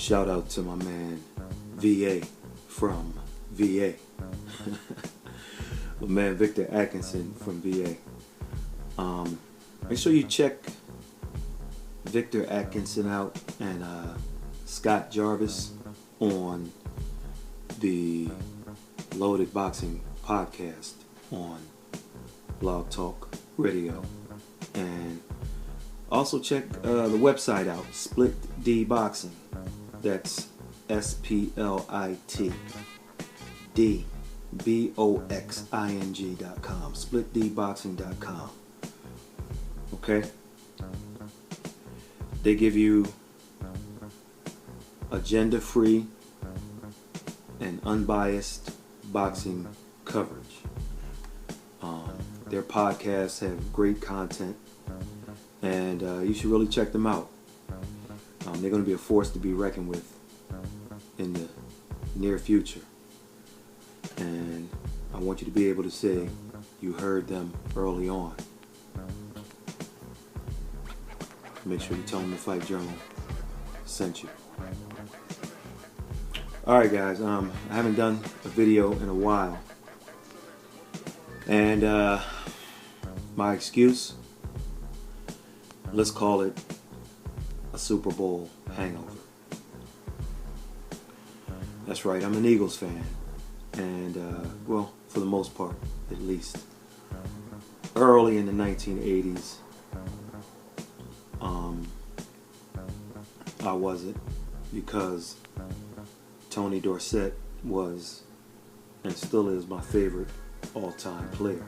Shout out to my man VA from VA. My man Victor Atkinson from VA. Make sure you check Victor Atkinson out and Scott Jarvis on the Loaded Boxing podcast on Blog Talk Radio. And also check the website out, Split D Boxing. That's SPLITDBOXING.com. SplitDboxing.com. Okay? They give you agenda-free and unbiased boxing coverage. Their podcasts have great content, and you should really check them out. They're going to be a force to be reckoned with in the near future. And I want you to be able to say you heard them early on. Make sure you tell them the Fight Journal sent you. Alright guys, I haven't done a video in a while. And my excuse, let's call it a Super Bowl hangover. That's right, I'm an Eagles fan. And, well, for the most part, at least. Early in the 1980s, I wasn't, because Tony Dorsett was and still is my favorite all-time player.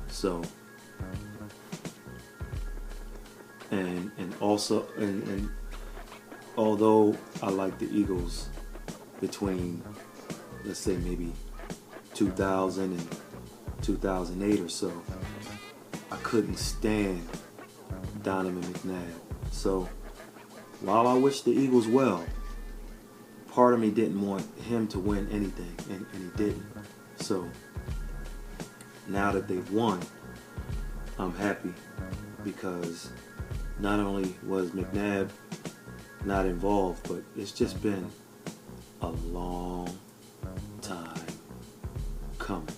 So, and also, and although I like the Eagles between, let's say, maybe 2000 and 2008 or so, I couldn't stand Donovan McNabb. So while I wish the Eagles well, part of me didn't want him to win anything, and he didn't. So now that they've won, I'm happy, because not only was McNabb not involved, but it's just been a long time coming.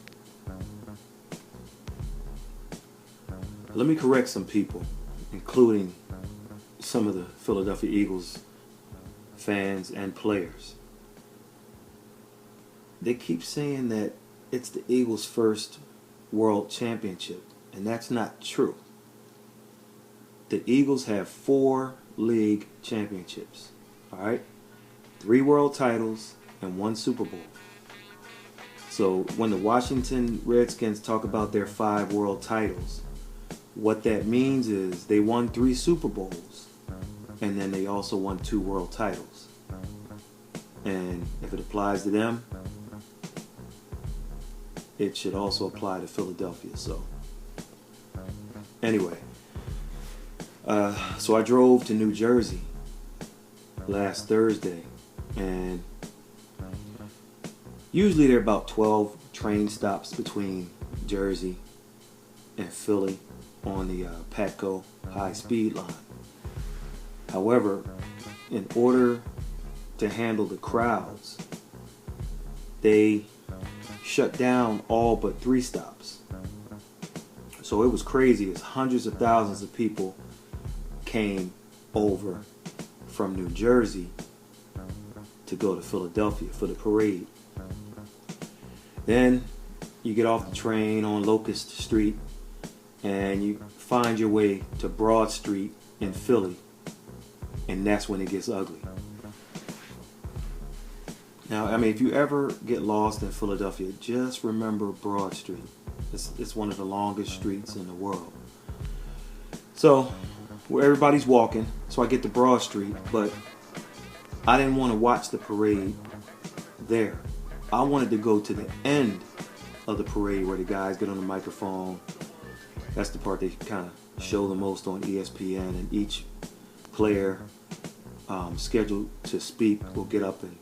Let me correct some people, including some of the Philadelphia Eagles fans and players. They keep saying that it's the Eagles' first world championship, and that's not true. The Eagles have 4 league championships, alright? 3 world titles and 1 Super Bowl. So when the Washington Redskins talk about their 5 world titles, what that means is they won 3 Super Bowls, and then they also won 2 world titles. And if it applies to them, it should also apply to Philadelphia. So anyway, so I drove to New Jersey last Thursday, and usually there are about 12 train stops between Jersey and Philly on the Patco high-speed line. However, in order to handle the crowds, they shut down all but 3 stops. So it was crazy, as hundreds of thousands of people came over from New Jersey to go to Philadelphia for the parade. Then you get off the train on Locust Street and you find your way to Broad Street in Philly, and that's when it gets ugly. Now, I mean, if you ever get lost in Philadelphia, just remember Broad Street. It's one of the longest streets in the world. So, where everybody's walking, so I get to Broad Street, but I didn't want to watch the parade there. I wanted to go to the end of the parade where the guys get on the microphone. That's the part they kind of show the most on ESPN, and each player scheduled to speak will get up and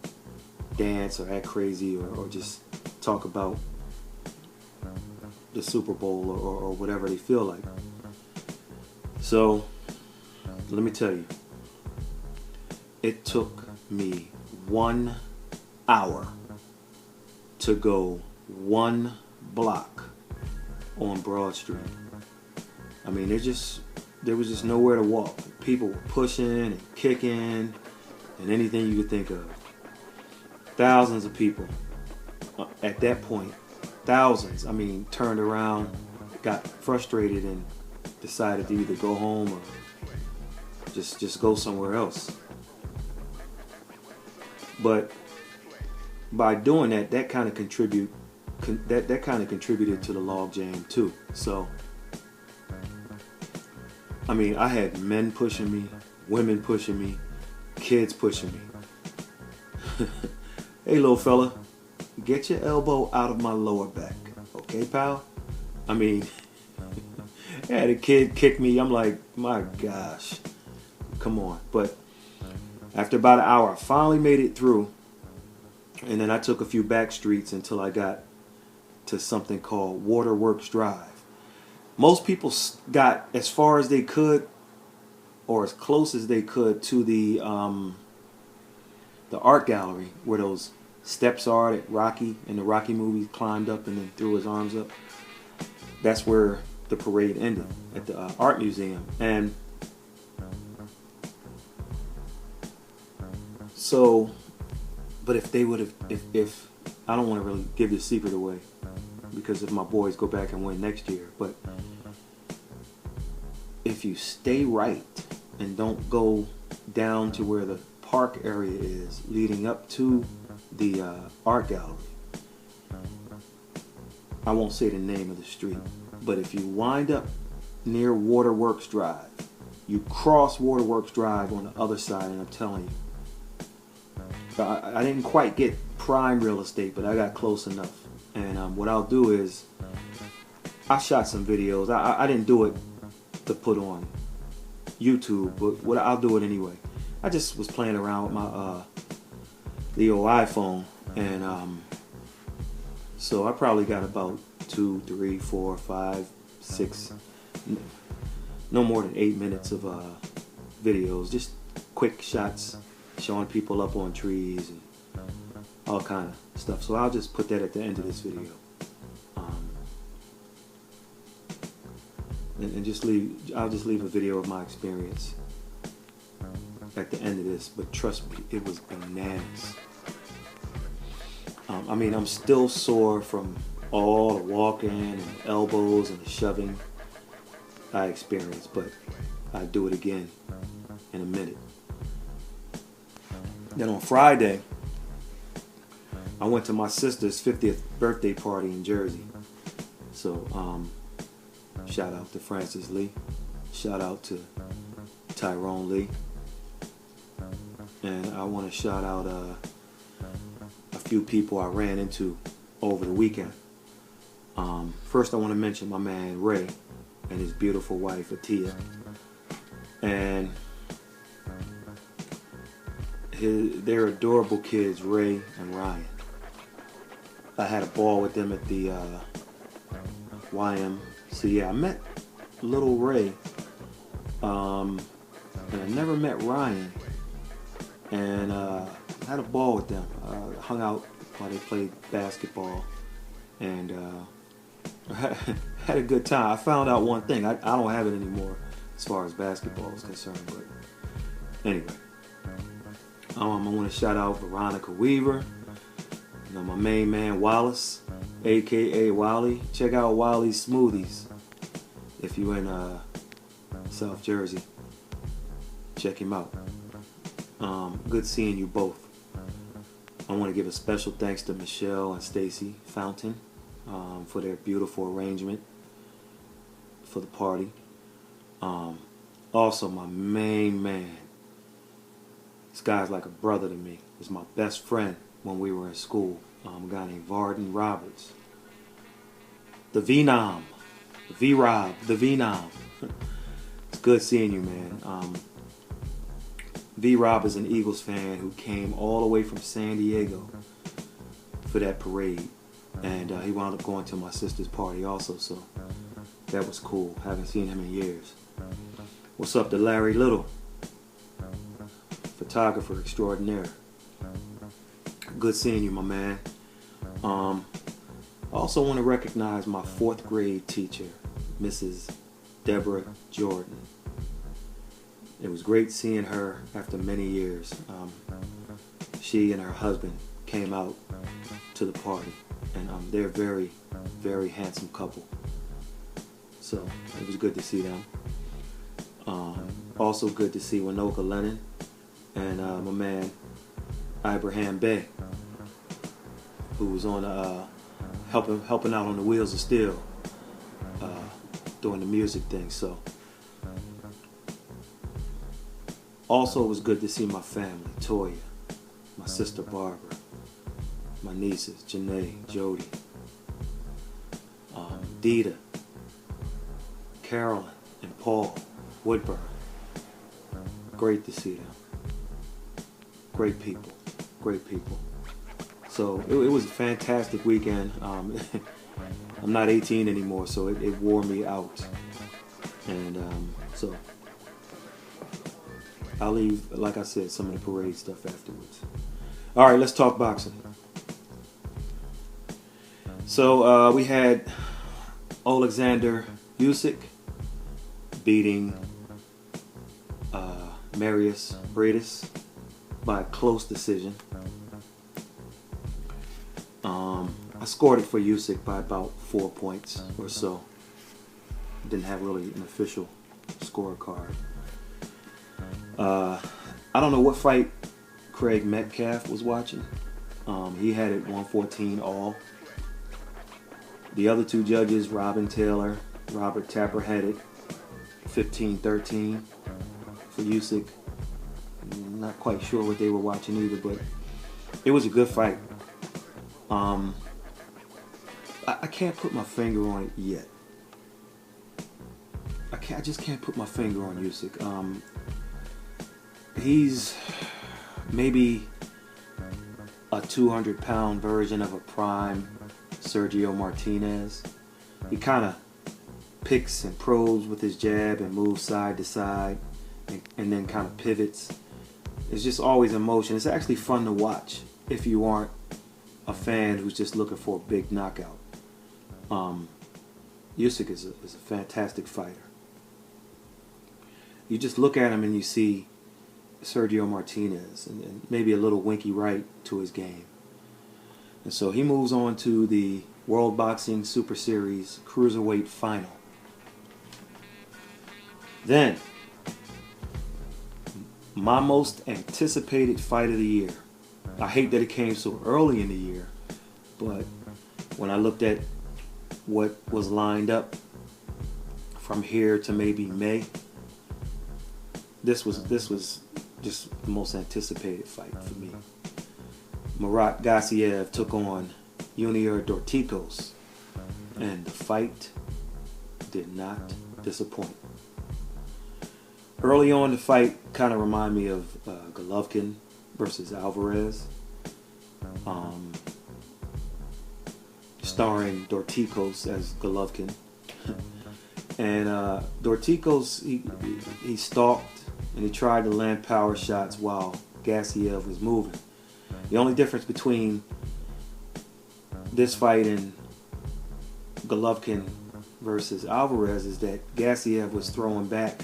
dance or act crazy or just talk about the Super Bowl or whatever they feel like. So let me tell you, it took me 1 hour to go 1 block on Broad Street. I mean, there was just nowhere to walk. People were pushing and kicking and anything you could think of. Thousands of people at that point, thousands, I mean, turned around, got frustrated, and decided to either go home or just go somewhere else. But by doing that, that kind of contributed to the log jam too. So, I mean, I had men pushing me, women pushing me, kids pushing me. Hey, little fella, get your elbow out of my lower back, okay, pal? I mean, I had a kid kick me. I'm like, my gosh, come on. But after about an hour, I finally made it through. And then I took a few back streets until I got to something called Waterworks Drive. Most people got as far as they could, or as close as they could, to the art gallery where those steps are that Rocky in the Rocky movie climbed up and then threw his arms up. That's where the parade ended, at the art museum. And so, but if they would have, if I don't want to really give the secret away, because if my boys go back and win next year, but if you stay right and don't go down to where the park area is leading up to the art gallery, I won't say the name of the street, but if you wind up near Waterworks Drive, you cross Waterworks Drive on the other side, and I'm telling you, I didn't quite get prime real estate, but I got close enough. And what I'll do is, I shot some videos. I didn't do it to put on YouTube, but I'll do it anyway. I just was playing around with my the old iPhone, and so I probably got about 2, 3, 4, 5, 6, no more than 8 minutes of videos, just quick shots showing people up on trees and all kind of stuff. So I'll just put that at the end of this video, and I'll just leave a video of my experience at the end of this. But trust me, it was bananas. I mean, I'm still sore from all the walking and the elbows and the shoving I experienced, but I'd do it again in a minute. Then on Friday, I went to my sister's 50th birthday party in Jersey. So, shout out to Francis Lee. Shout out to Tyrone Lee. And I want to shout out a few people I ran into over the weekend. First, I want to mention my man Ray and his beautiful wife Atia. And they're adorable kids, Ray and Ryan. I had a ball with them at the YMCA. I met little Ray, and I never met Ryan, and I had a ball with them. Hung out while they played basketball, and had a good time. I found out one thing. I don't have it anymore as far as basketball is concerned, but anyway. I want to shout out Veronica Weaver, my main man Wallace, aka Wally. Check out Wally's Smoothies if you're in South Jersey. Check him out. Good seeing you both. I want to give a special thanks to Michelle and Stacy Fountain for their beautiful arrangement for the party. Also, my main man. This guy's like a brother to me. He was my best friend when we were in school. A guy named Varden Roberts. The V-Nom. V-Rob. The V-Nom. It's good seeing you, man. V-Rob is an Eagles fan who came all the way from San Diego for that parade. And he wound up going to my sister's party also, so that was cool. Haven't seen him in years. What's up to Larry Little? photographer extraordinaire. Good seeing you, my man. I also want to recognize my 4th grade teacher, Mrs. Deborah Jordan. It was great seeing her after many years. She and her husband came out to the party, and they're a very, very handsome couple. So it was good to see them. Also good to see Winoka Lennon and my man Ibrahim Bey, who was on helping out on the Wheels of Steel doing the music thing. So also it was good to see my family, Toya, my sister Barbara, my nieces Janae, Jody, Dita, Carolyn, and Paul Woodburn. Great to see them. Great people. Great people. So it was a fantastic weekend. I'm not 18 anymore, so it wore me out. And so I'll leave, like I said, some of the parade stuff afterwards. All right, let's talk boxing. So we had Alexander Usyk beating Marius Briedis by a close decision. I scored it for Usyk by about 4 points or so. Didn't have really an official scorecard. I don't know what fight Craig Metcalf was watching. He had it 114 all. The other 2 judges, Robin Taylor, Robert Tapper, had it 15-13 for Usyk. Not quite sure what they were watching either, but it was a good fight. I can't put my finger on it yet. I just can't put my finger on Usyk. He's maybe a 200-pound version of a prime Sergio Martinez. He kind of picks and probes with his jab and moves side to side and then kind of pivots. It's just always in motion. It's actually fun to watch if you aren't a fan who's just looking for a big knockout. Usyk is a fantastic fighter. You just look at him and you see Sergio Martinez and maybe a little winky right to his game. And so he moves on to the World Boxing Super Series Cruiserweight Final. Then, my most anticipated fight of the year. I hate that it came so early in the year, but when I looked at what was lined up from here to maybe May, this was just the most anticipated fight for me. Murat GASSIEV took on Junior DORTICOS, and the fight did not disappoint. Early on, the fight kind of reminded me of Golovkin versus Alvarez, starring DORTICOS as Golovkin. And DORTICOS, he stalked and he tried to land power shots while GASSIEV was moving. The only difference between this fight and Golovkin versus Alvarez is that GASSIEV was throwing back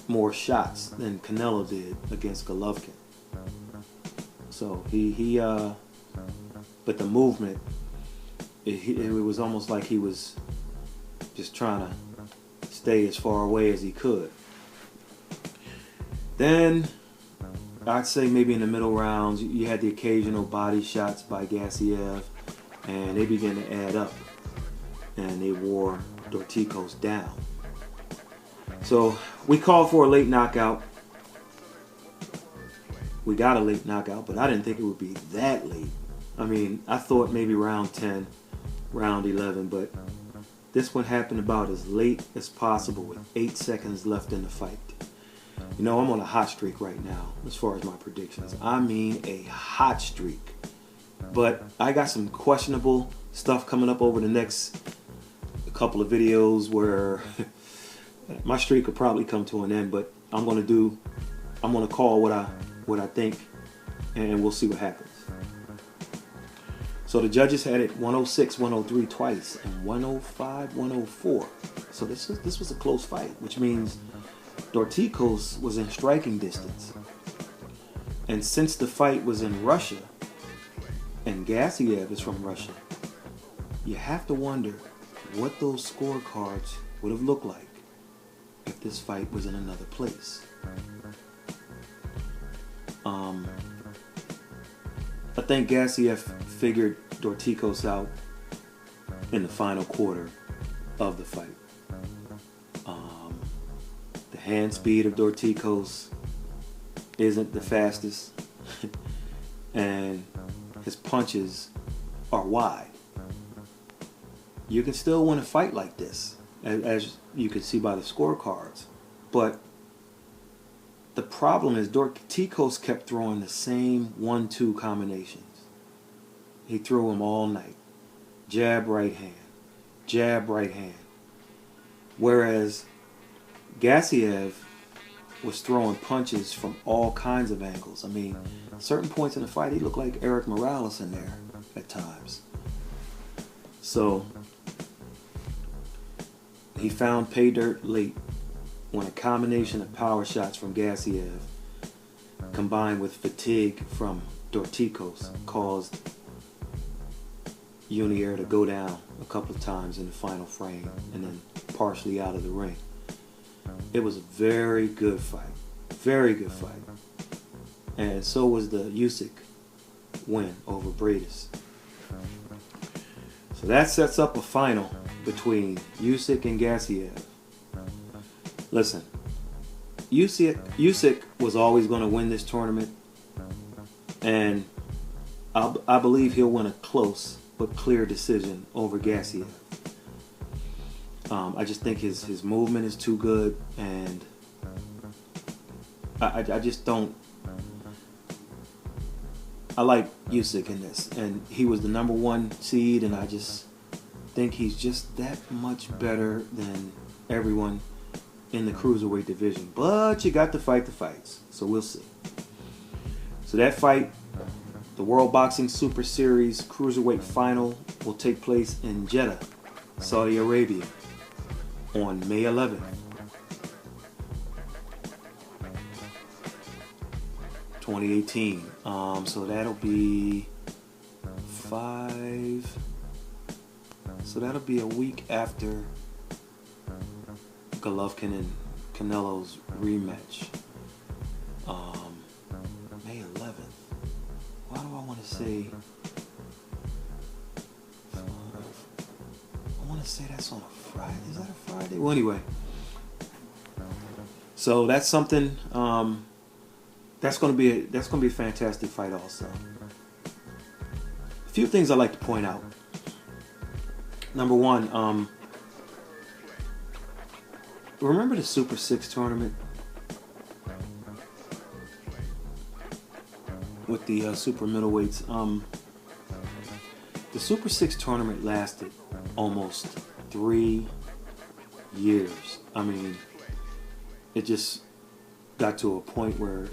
more shots than Canelo did against Golovkin. So but the movement, it was almost like he was just trying to stay as far away as he could. Then, I'd say maybe in the middle rounds, you had the occasional body shots by GASSIEV, and they began to add up, and they wore DORTICOS down. So we called for a late knockout. We got a late knockout, but I didn't think it would be that late. I mean, I thought maybe round 10, round 11, but this one happened about as late as possible with 8 seconds left in the fight. You know, I'm on a hot streak right now as far as my predictions. I mean a hot streak. But I got some questionable stuff coming up over the next couple of videos where my streak will probably come to an end, but I'm going to do I'm gonna call what I think, and we'll see what happens. So the judges had it 106, 103 twice, and 105, 104. So this was a close fight, which means DORTICOS was in striking distance. And since the fight was in Russia, and GASSIEV is from Russia, you have to wonder what those scorecards would have looked like if this fight was in another place. I think GASSIEV figured DORTICOS out in the final quarter of the fight. The hand speed of DORTICOS isn't the fastest, and his punches are wide. You can still win a fight like this, as you can see by the scorecards, but the problem is DORTICOS kept throwing the same 1-2 combinations. He threw them all night. Jab, right hand. Jab, right hand. Whereas GASSIEV was throwing punches from all kinds of angles. I mean, at certain points in the fight, he looked like Eric Morales in there at times. So he found pay dirt late when a combination of power shots from GASSIEV combined with fatigue from DORTICOS caused Unier to go down a couple of times in the final frame and then partially out of the ring. It was a very good fight. Very good fight. And so was the USYK win over Bradis. So that sets up a final between USYK and GASSIEV. Listen, USYK was always going to win this tournament, and I believe he'll win a close but clear decision over GASSIEV. I just think his movement is too good, and I just don't. I like USYK in this, and he was the #1 seed, and I just think he's just that much better than everyone in the cruiserweight division. But you got to fight the fights, so we'll see. So that fight, the World Boxing Super Series Cruiserweight Final, will take place in Jeddah, Saudi Arabia, on May 11th. 2018. So that'll be that'll be a week after Golovkin and Canelo's rematch. May 11th. Why do I want to say? I want to say that's on a Friday. Is that a Friday? Well, anyway. So that's something. That's going to be a fantastic fight also. A few things I'd like to point out. Number one, remember the Super 6 tournament with the super middleweights? The Super 6 tournament lasted almost 3 years. I mean, it just got to a point where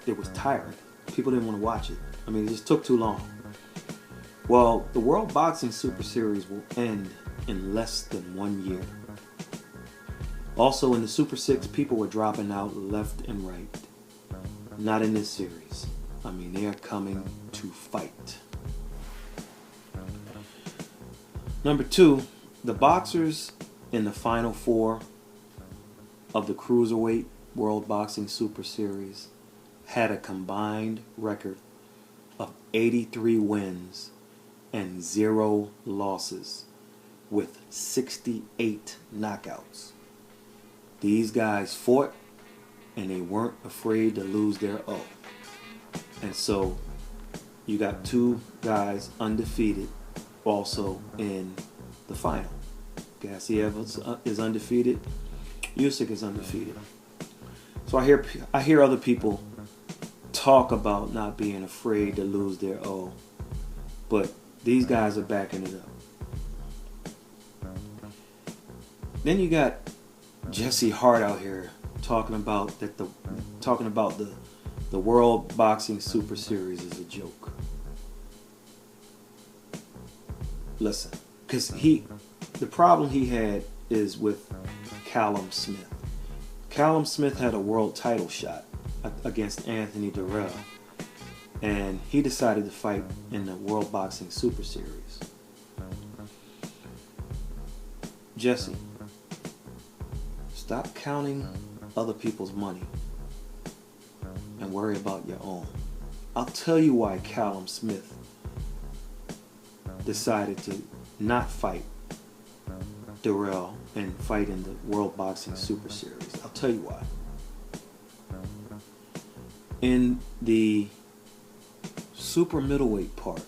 it was tiring. People didn't want to watch it. I mean, it just took too long. Well, the World Boxing Super Series will end in less than 1 year. Also, in the Super 6, people were dropping out left and right. Not in this series. I mean, they are coming to fight. Number 2, the boxers in the Final 4 of the Cruiserweight World Boxing Super Series had a combined record of 83 wins and 0 losses with 68 knockouts. These guys fought and they weren't afraid to lose their O. And so you got 2 guys undefeated also in the final. GASSIEV is undefeated. USYK is undefeated. So I hear other people talk about not being afraid to lose their O, but these guys are backing it up. Then you got Jesse Hart out here talking about the World Boxing Super Series is a joke. Listen, because the problem he had is with Callum Smith. Callum Smith had a world title shot against Anthony Durrell, and he decided to fight in the World Boxing Super Series. Jesse, stop counting other people's money and worry about your own. I'll tell you why Callum Smith decided to not fight Durrell and fight in the World Boxing Super Series. I'll tell you why. In the super middleweight part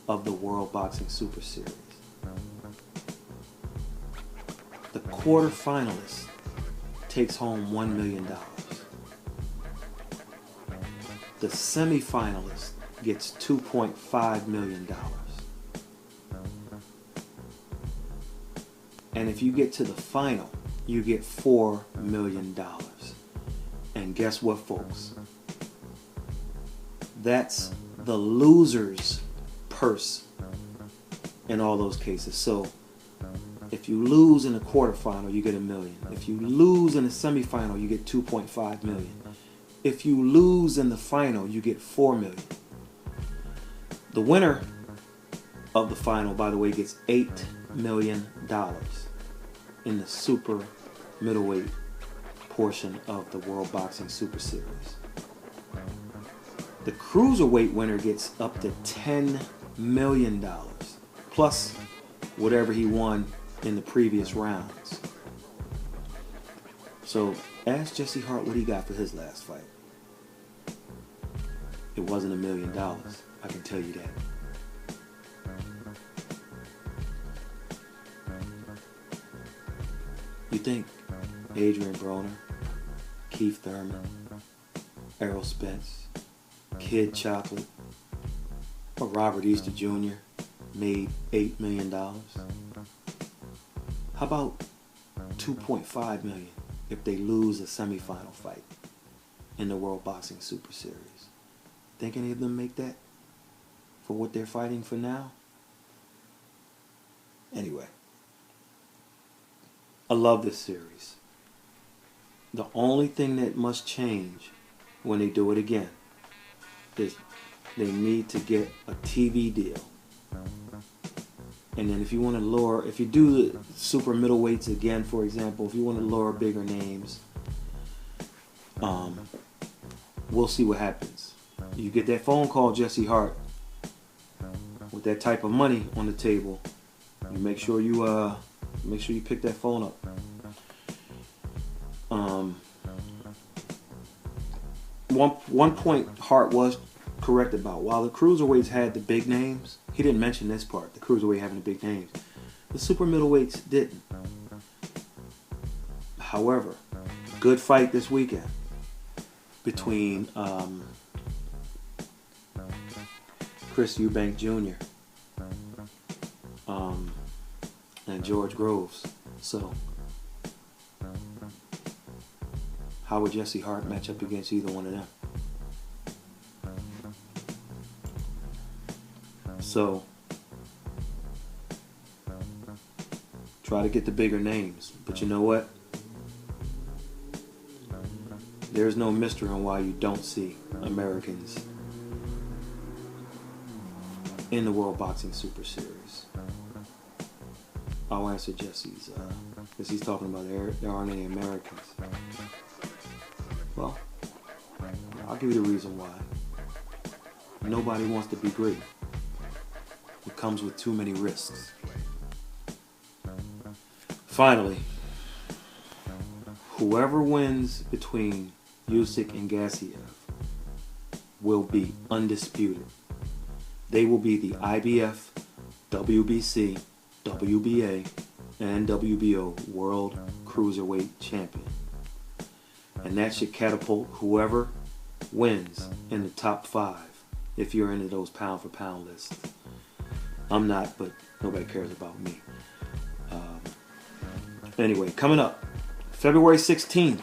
of the World Boxing Super Series, the quarterfinalist takes home $1 million. The semifinalist gets $2.5 million. And if you get to the final, you get $4 million. And guess what, folks? That's the loser's purse in all those cases. So if you lose in the quarterfinal, you get $1 million. If you lose in the semifinal, you get $2.5 million. If you lose in the final, you get $4 million. The winner of the final, by the way, gets $8 million in the super middleweight portion of the World Boxing Super Series. The cruiserweight winner gets up to $10 million, plus whatever he won in the previous rounds. So ask Jesse Hart what he got for his last fight. It wasn't $1 million, I can tell you that. You think Adrian Broner, Keith Thurman, Errol Spence, Kid Chocolate, or Robert Easter Jr. made $8 million? How about $2.5 million if they lose a semifinal fight in the World Boxing Super Series? Think any of them make that for what they're fighting for now? Anyway, I love this series. The only thing that must change when they do it again is they need to get a TV deal. And then if you want to lure, if you do the super middleweights again, for example, if you want to lure bigger names, we'll see what happens. You get that phone call, Jesse Hart, with that type of money on the table. You make sure you pick that phone up. One point Hart was correct about. While the cruiserweights had the big names, he didn't mention this part, the cruiserweight having the big names. The super middleweights didn't. However, good fight this weekend between Chris Eubank Jr. And George Groves. So, how would Jesse Hart match up against either one of them? So, try to get the bigger names. But you know what? There's no mystery on why you don't see Americans in the World Boxing Super Series. I'll answer Jesse's, because he's talking about there aren't any Americans. Well, I'll give you the reason why. Nobody wants to be great. It comes with too many risks. Finally, whoever wins between USYK and GASSIEV will be undisputed. They will be the IBF, WBC, WBA, and WBO World Cruiserweight Champion. And that should catapult whoever wins in the top 5 if you're into those pound for pound lists. I'm not, but nobody cares about me. Anyway, coming up, February 16th,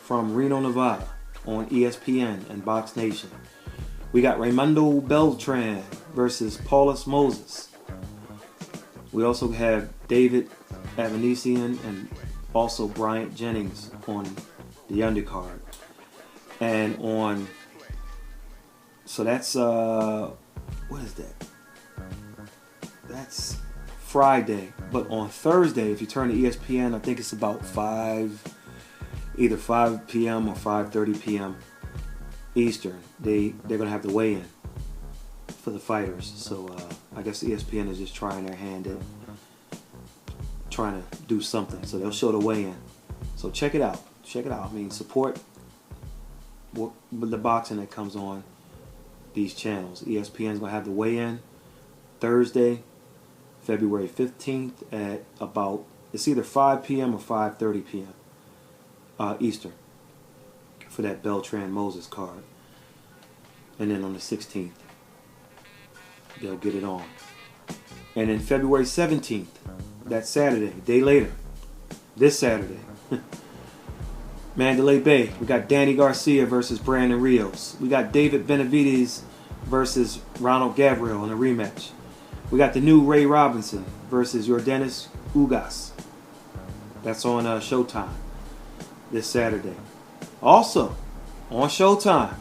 from Reno, Nevada on ESPN and Box Nation. We got Raimundo Beltran versus Paulus Moses. We also have David Avanesian and also Bryant Jennings on the undercard. And on, so that's, what is that? That's Friday. But on Thursday, if you turn to ESPN, I think it's about either 5 p.m. or 5:30 p.m. Eastern. They're going to have the weigh-in for the fighters. So I guess ESPN is just trying their hand at trying to do something. So they'll show the weigh-in. So check it out. Check it out. I mean, support the boxing that comes on these channels. ESPN is going to have the weigh-in Thursday, February 15th at about, it's either 5 p.m. or 5:30 p.m. Eastern for that Beltran Moses card. And then on the 16th, they'll get it on. And then February 17th, that's Saturday, a day later, this Saturday, Mandalay Bay, we got Danny Garcia versus Brandon Rios. We got David Benavidez versus Ronald Gabriel in a rematch. We got the new Ray Robinson versus Yordenis Ugas. That's on Showtime this Saturday. Also, on Showtime,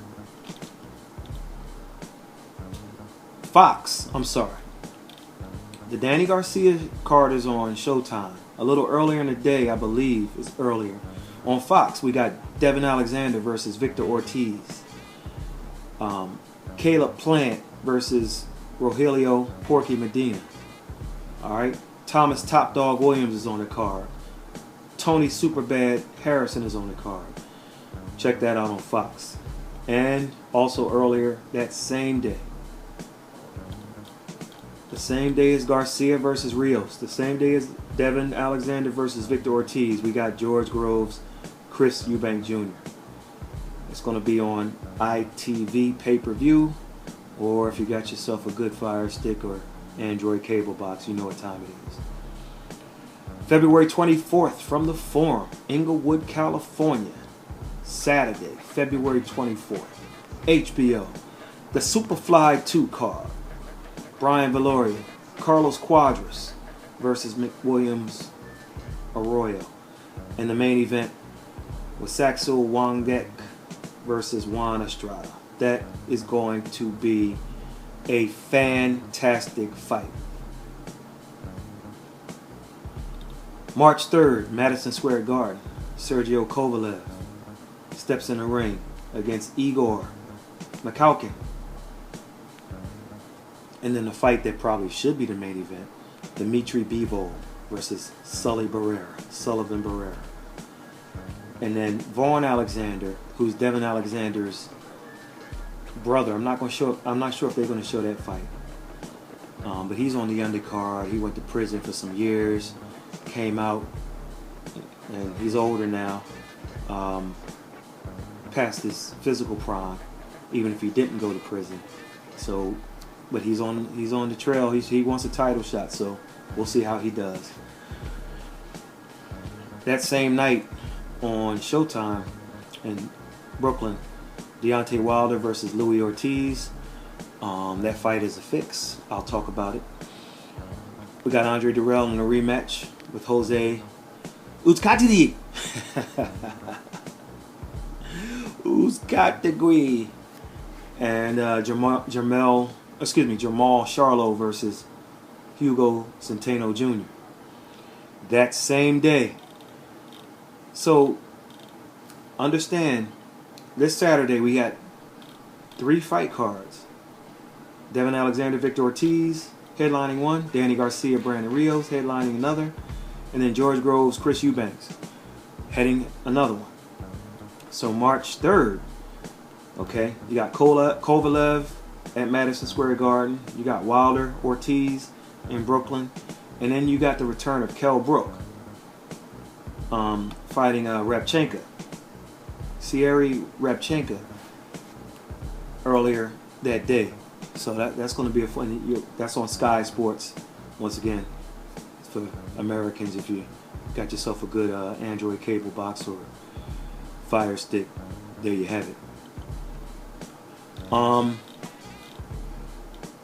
the Danny Garcia card is on Showtime. A little earlier in the day, I believe, it's earlier. On Fox, we got Devin Alexander versus Victor Ortiz. Caleb Plant versus Rogelio Porky Medina. Alright. Thomas Top Dog Williams is on the card. Tony Superbad Harrison is on the card. Check that out on Fox. And also earlier that same day. The same day as Garcia versus Rios. The same day as Devin Alexander versus Victor Ortiz. We got George Groves, Chris Eubank Jr. It's going to be on ITV pay-per-view, or if you got yourself a good Fire Stick or Android cable box, you know what time it is. February 24th from the Forum, Inglewood, California. Saturday, February 24th. HBO, the Superfly 2 card. Brian Valoria, Carlos Cuadras versus McWilliams Arroyo. And the main event was Saxo Wangek versus Juan Estrada. That is going to be a fantastic fight. March 3rd, Madison Square Garden. Sergio Kovalev steps in the ring against Igor Mikhalkin. And then the fight that probably should be the main event, Dmitry Bivol versus Sullivan Barrera. And then Vaughn Alexander, who's Devin Alexander's brother. I'm not sure if they're going to show that fight. But he's on the undercard. He went to prison for some years, came out, and he's older now, past his physical prime, even if he didn't go to prison. So, but he's on the trail. He wants a title shot, so we'll see how he does. That same night on Showtime in Brooklyn, Deontay Wilder versus Louis Ortiz. That fight is a fix. I'll talk about it. We got Andre Dirrell in a rematch with Jose Uzcategui. Uzcategui. And Jamal Charlo versus Hugo Centeno Jr. that same day. So understand, this Saturday we got 3 fight cards. Devin Alexander, Victor Ortiz headlining one. Danny Garcia, Brandon Rios headlining another. And then George Groves, Chris Eubanks heading another one. So March 3rd, okay, you got Kovalev at Madison Square Garden. You got Wilder, Ortiz in Brooklyn. And then you got the return of Kell Brook fighting Rabchenka. Sierra Rabchenka earlier that day. So that's going to be a fun. That's on Sky Sports once again for Americans. If you got yourself a good Android cable box or Fire Stick. There you have it.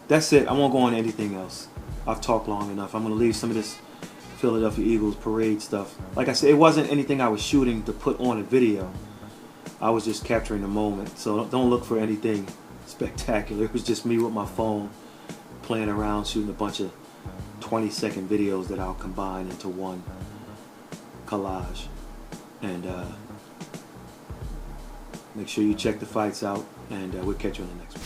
That's it. I won't go on to anything else. I've talked long enough. I'm going to leave some of this Philadelphia Eagles parade stuff. Like I said, it wasn't anything I was shooting to put on a video. I was just capturing the moment. So don't look for anything spectacular. It was just me with my phone playing around, shooting a bunch of 20-second videos that I'll combine into one collage. And make sure you check the fights out, and we'll catch you on the next one.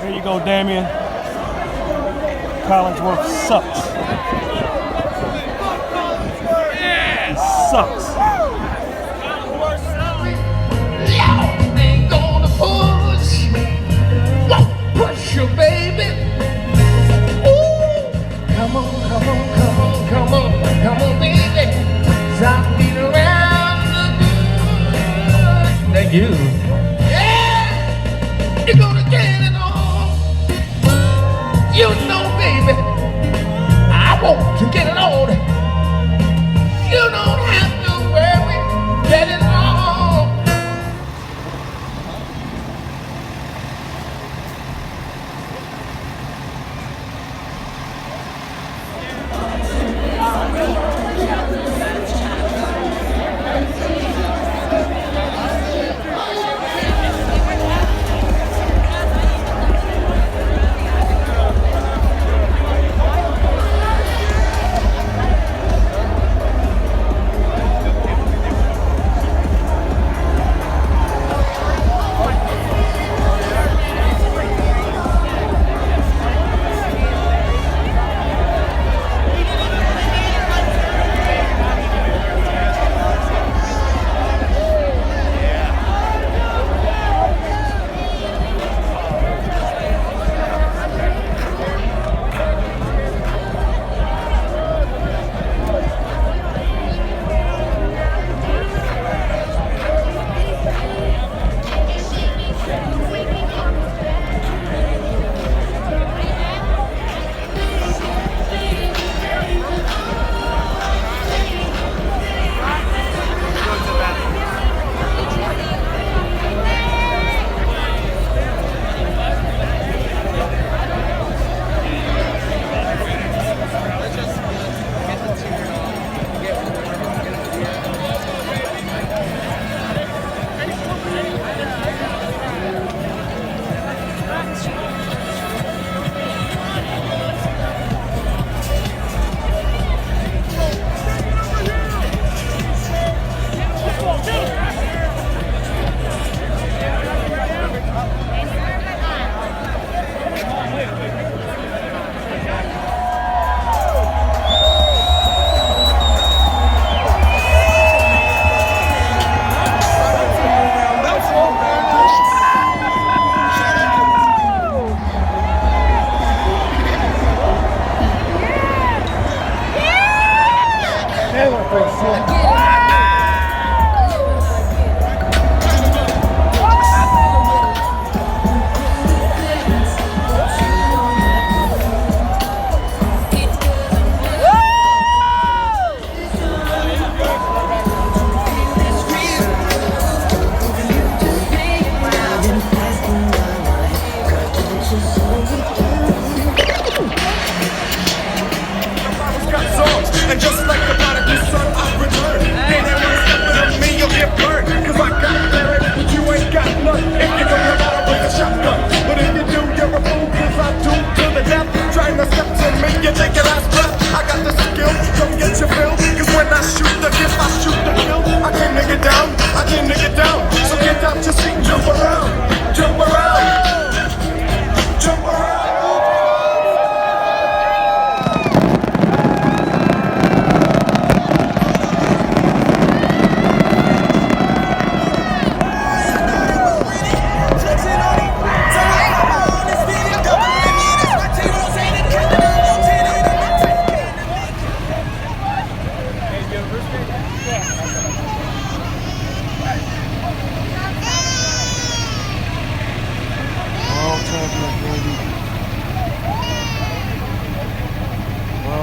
There you go, Damien. Collinsworth sucks. He sucks. Ain't gonna push, won't push you, baby. Ooh, come on, come on, come on, come on, come on, baby. Stop beating around the bush. Thank you. Yeah, you're gonna get it on. You know, baby, I want to get it on. You don't have to worry.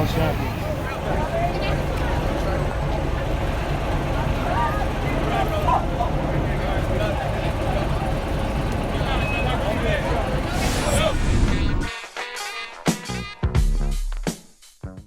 champion.